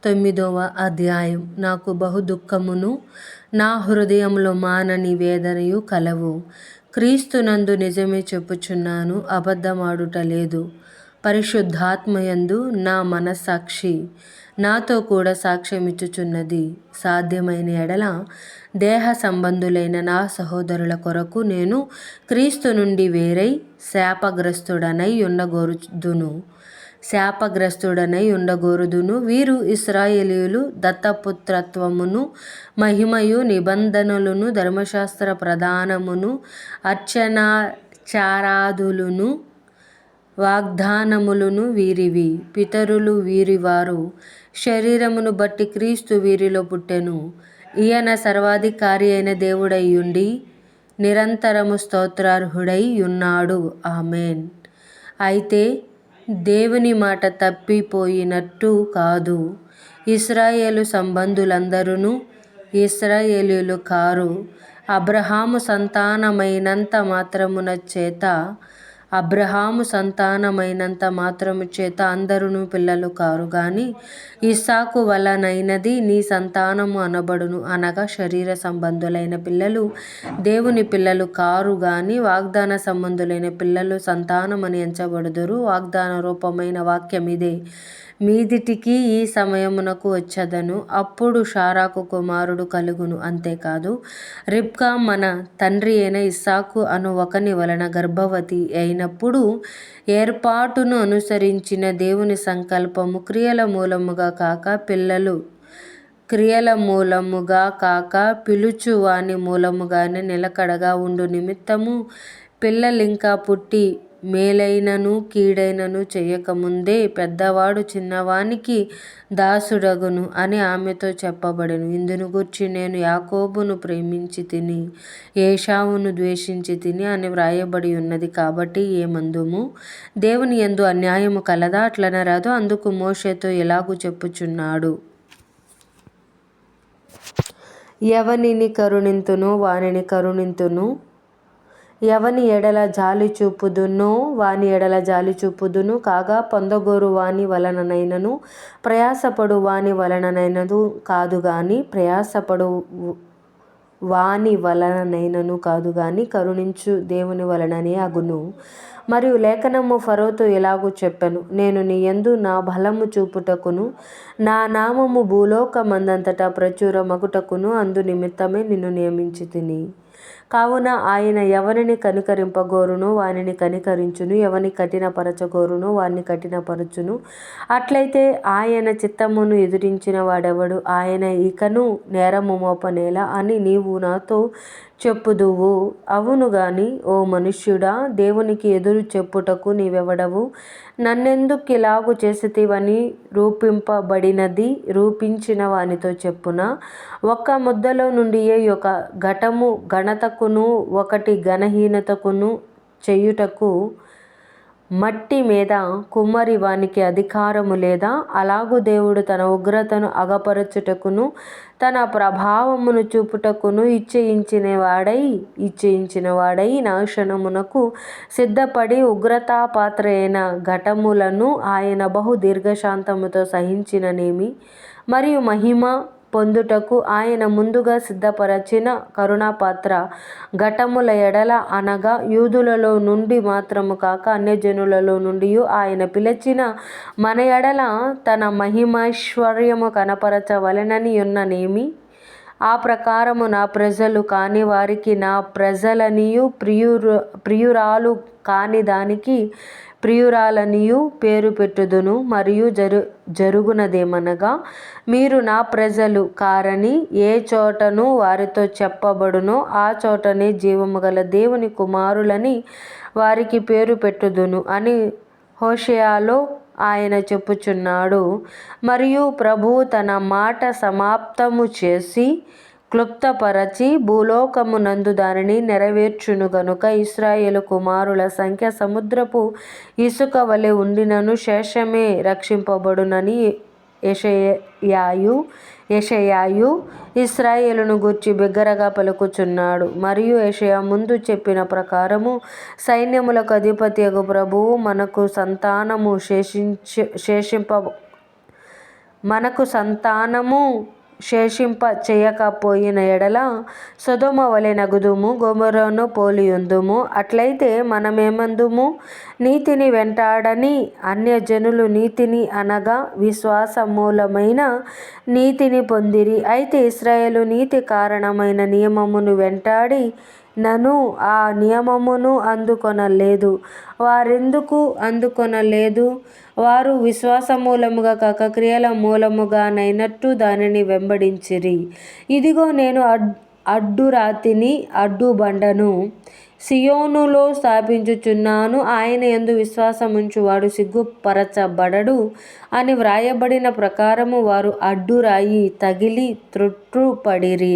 9వ అధ్యాయం. నాకు బహు దుఃఖమును నా హృదయంలో మానని వేదనయు కలవు. క్రీస్తునందు నిజమే చెప్పుచున్నాను, అబద్ధమాడుట లేదు. పరిశుద్ధాత్మయందు నా మనస్సాక్షి నాతో కూడా సాక్ష్యమిచ్చుచున్నది. సాధ్యమైన ఎడల దేహ సంబంధులైన నా సహోదరుల కొరకు నేను క్రీస్తు నుండి వేరై శాపగ్రస్తుడనై ఉండగోరుదును. వీరు ఇశ్రాయేలీయులు దత్తపుత్రత్వమును, మహిమయు, నిబంధనలను, ధర్మశాస్త్ర ప్రధానమును, అర్చనాచారాదులను, వాగ్దానములను వీరివి. పితరులు వీరివారు. శరీరమును బట్టి క్రీస్తు వీరిలో పుట్టెను. ఈయన సర్వాధికారి అయిన దేవుడై ఉండి నిరంతరము స్తోత్రార్హుడై ఉన్నాడు. ఆమేన్. అయితే దేవుని మాట తప్పిపోయినట్టు కాదు. ఇశ్రాయేలు సంబంధులందరూ ఇశ్రాయేలీయులు కారు. అబ్రహాము సంతానమైనంత మాత్రము చేత అందరూ పిల్లలు కారు గాని ఇస్సాకు వలనైనది నీ సంతానము అనబడును. అనగా శరీర సంబంధులైన పిల్లలు దేవుని పిల్లలు కారు గాని వాగ్దాన సంబంధులైన పిల్లలు సంతానమని ఎంచబడుదురు. వాగ్దాన రూపమైన వాక్యమిదే. మీదిటికి ఈ సమయమునకు వచ్చెదను, అప్పుడు షారాకు కుమారుడు కలుగును. అంతేకాదు, రిబ్కా మన తండ్రి అయిన ఇస్సాకు అను ఒకని వలన గర్భవతి అయినప్పుడు ఏర్పాటును అనుసరించిన దేవుని సంకల్పము క్రియల మూలముగా కాక పిలుచు వాని మూలముగానే నిలకడగా ఉండు నిమిత్తము పిల్లలింకా పుట్టి మేలైనను కీడైనను చేయకముందే పెద్దవాడు చిన్నవానికి దాసుడగును అని ఆమెతో చెప్పబడెను. ఇందును గూర్చి నేను యాకోబును ప్రేమించి తిని ఏశావును ద్వేషించి తిని అని వ్రాయబడి ఉన్నది. కాబట్టి ఏమందుము? దేవుని యందు అన్యాయము కలదా? అట్లనరాదు. అందుకు మోషేతో ఇలాగు చెప్పుచున్నాడు: ఎవనిని కరుణింతునో వానిని కరుణింతును, ఎవని ఎడల జాలి చూపుదునో వాని ఎడల జాలి చూపుదును. కాగా పొందగోరు వాని వలననైనను ప్రయాసపడు వాని వలననైనను కాదు గాని కరుణించు దేవుని వలననే అగును. మరియు లేఖనము ఫరోతో ఇలాగు చెప్పెను: నేను నీ యందు నా బలము చూపుటకును నా నామము భూలోకమందంతటా ప్రచురమగుటకును అందు నిమిత్తమే నిన్ను నియమించితిని. కావున ఆయన ఎవనిని కనికరింపగోరునో వానిని కనికరించును, ఎవని కఠినపరచగోరునో వానిని కఠినపరచును. అట్లయితే ఆయన చిత్తమును ఎదిరించిన వాడెవడు? ఆయన ఇకను నేరము మోపనేలా అని నీవు నాతో చెప్పుదువు. అవును గాని ఓ మనుష్యుడా, దేవునికి ఎదురు చెప్పుటకు నీవెవడవు? నన్నెందుకిలాగు చేసితివని రూపించిన వానితో చెప్పునా? ఒక్క ముద్దలో నుండియే ఒక ఘటము ఘనతకును ఒకటి ఘనహీనతకును చేయుటకు మట్టి మీద కుమ్మరి వానికి అధికారము లేదా? అలాగు దేవుడు తన ఉగ్రతను అగపరచుటకును తన ప్రభావమును చూపుటకును ఇచ్చయించిన వాడై నాశనమునకు సిద్ధపడి ఉగ్రతాపాత్ర అయిన ఘటములను ఆయన బహు దీర్ఘశాంతముతో సహించిననేమి? మరియు మహిమ పొందుటకు ఆయన ముందుగా సిద్ధపరచిన కరుణాపాత్ర ఘటముల ఎడల, అనగా యూదులలో నుండి మాత్రము కాక అన్యజనులలో నుండియు ఆయన పిలిచిన మన ఎడల తన మహిమైశ్వర్యము కనపరచవలెనని యున్ననేమి? ఆ ప్రకారము నా ప్రజలు కాని వారికి నా ప్రజలనియు ప్రియురాలు కాని దానికి ప్రియురాలనియు పేరు పెట్టుదును. మరియు జరుగునదేమనగా, మీరు నా ప్రజలు కారని ఏ చోటను వారితో చెప్పబడునో ఆ చోటనే జీవము గల దేవుని కుమారులని వారికి పేరు పెట్టుదును అని హోషేయలో ఆయన చెప్పుచున్నాడు. మరియు ప్రభువు తన మాట సమాప్తము చేసి క్లుప్తపరచి భూలోకమునందు దానిని నెరవేర్చును గనుక ఇశ్రాయేలు కుమారుల సంఖ్య సముద్రపు ఇసుక వలె ఉండినను శేషమే రక్షింపబడునని యెషయాయు ఇశ్రాయేలును గూర్చి బిగ్గరగా పలుకుచున్నాడు. మరియు యెషయా ముందు చెప్పిన ప్రకారము సైన్యములకు అధిపతియగు ప్రభువు మనకు సంతానము మనకు సంతానము శేషింప చేయకపోయిన ఎడల సొదొమ వలె నగుదుము, గొమొర్రాను పోలియుందుము. అట్లయితే మనమేమందుము? నీతిని వెంటాడని అన్యజనులు నీతిని అనగా విశ్వాస మూలమైన నీతిని పొందిరి. అయితే ఇశ్రాయేలు నీతి కారణమైన నియమమును వెంటాడి నను ఆ నియమమును అందుకొనలేదు. వారెందుకు అందుకొనలేదు? వారు విశ్వాస మూలముగా కాక క్రియల మూలముగానైనట్టు దానిని వెంబడించిరి. ఇదిగో నేను అడ్డురాతిని, అడ్డుబండను సియోనులో స్థాపించుచున్నాను. ఆయన యందు విశ్వాసముంచువాడు సిగ్గుపరచబడడు అని వ్రాయబడిన ప్రకారము వారు అడ్డురాయి తగిలి త్రొట్టుపడిరి.